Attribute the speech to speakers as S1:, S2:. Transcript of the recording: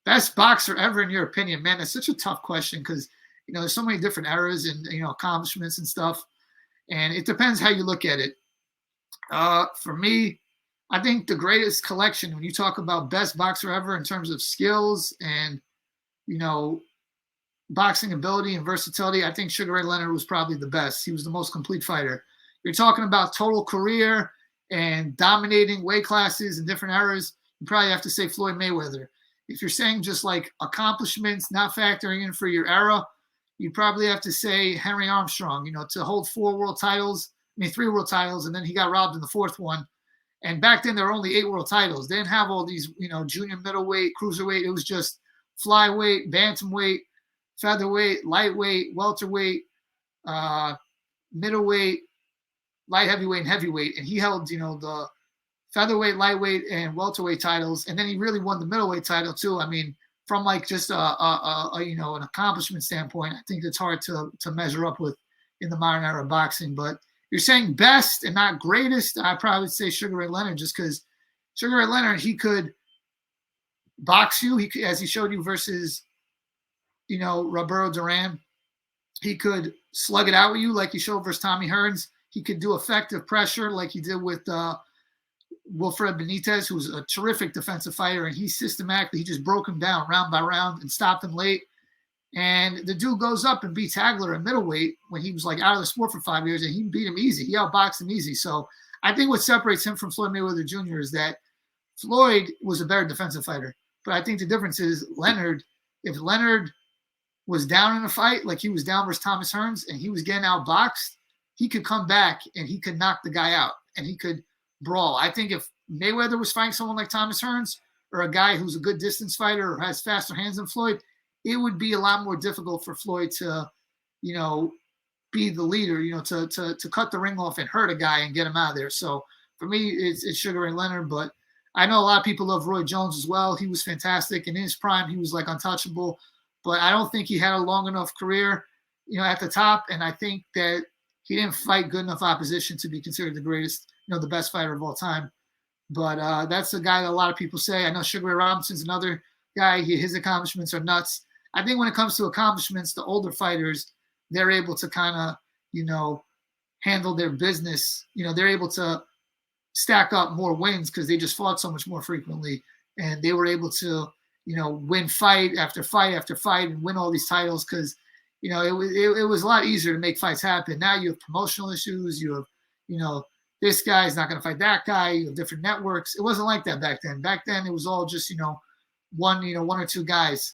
S1: Best boxer ever in your opinion, man? That's such a tough question because there's so many different eras and accomplishments and stuff, and it depends how you look at it. For me, I think the greatest collection when you talk about best boxer ever in terms of skills and you know boxing ability and versatility, I think Sugar Ray Leonard was probably the best. He was the most complete fighter. You're talking about total career and dominating weight classes and different eras, you probably have to say Floyd Mayweather. If you're saying just like accomplishments, not factoring in for your era, you probably have to say Henry Armstrong, to hold 4 world titles, 3 world titles, and then he got robbed in the 4th one. And back then, there were only 8 world titles. They didn't have all these, junior middleweight, cruiserweight. It was just flyweight, bantamweight, featherweight, lightweight, welterweight, middleweight, light heavyweight, and heavyweight. And he held, the featherweight, lightweight, and welterweight titles. And then he really won the middleweight title too. I mean, from like just an accomplishment standpoint, I think it's hard to measure up with in the modern era of boxing. But you're saying best and not greatest, I probably would say Sugar Ray Leonard, just because Sugar Ray Leonard, he could box you, as he showed you versus, Roberto Duran. He could slug it out with you like he showed versus Tommy Hearns. He could do effective pressure like he did with Wilfred Benitez, who was a terrific defensive fighter, and he just broke him down round by round and stopped him late. And the dude goes up and beats Hagler at middleweight when he was like out of the sport for 5 years, and he beat him easy. He outboxed him easy. So I think what separates him from Floyd Mayweather Jr. is that Floyd was a better defensive fighter. But I think the difference is Leonard, if Leonard was down in a fight, like he was down versus Thomas Hearns, and he was getting outboxed, he could come back and he could knock the guy out and he could brawl. I think if Mayweather was fighting someone like Thomas Hearns or a guy who's a good distance fighter or has faster hands than Floyd, it would be a lot more difficult for Floyd to, be the leader, to cut the ring off and hurt a guy and get him out of there. So for me, it's Sugar Ray Leonard, but I know a lot of people love Roy Jones as well. He was fantastic. And in his prime, he was like untouchable, but I don't think he had a long enough career, at the top. And I think that he didn't fight good enough opposition to be considered the greatest, the best fighter of all time. But that's the guy that a lot of people say. I know Sugar Ray Robinson's another guy. His accomplishments are nuts. I think when it comes to accomplishments, the older fighters, they're able to kind of, handle their business. They're able to stack up more wins because they just fought so much more frequently. And they were able to, win fight after fight after fight and win all these titles because, it was a lot easier to make fights happen. Now you have promotional issues. You have, this guy's not going to fight that guy. You have different networks. It wasn't like that back then. Back then, it was all just, one or two guys.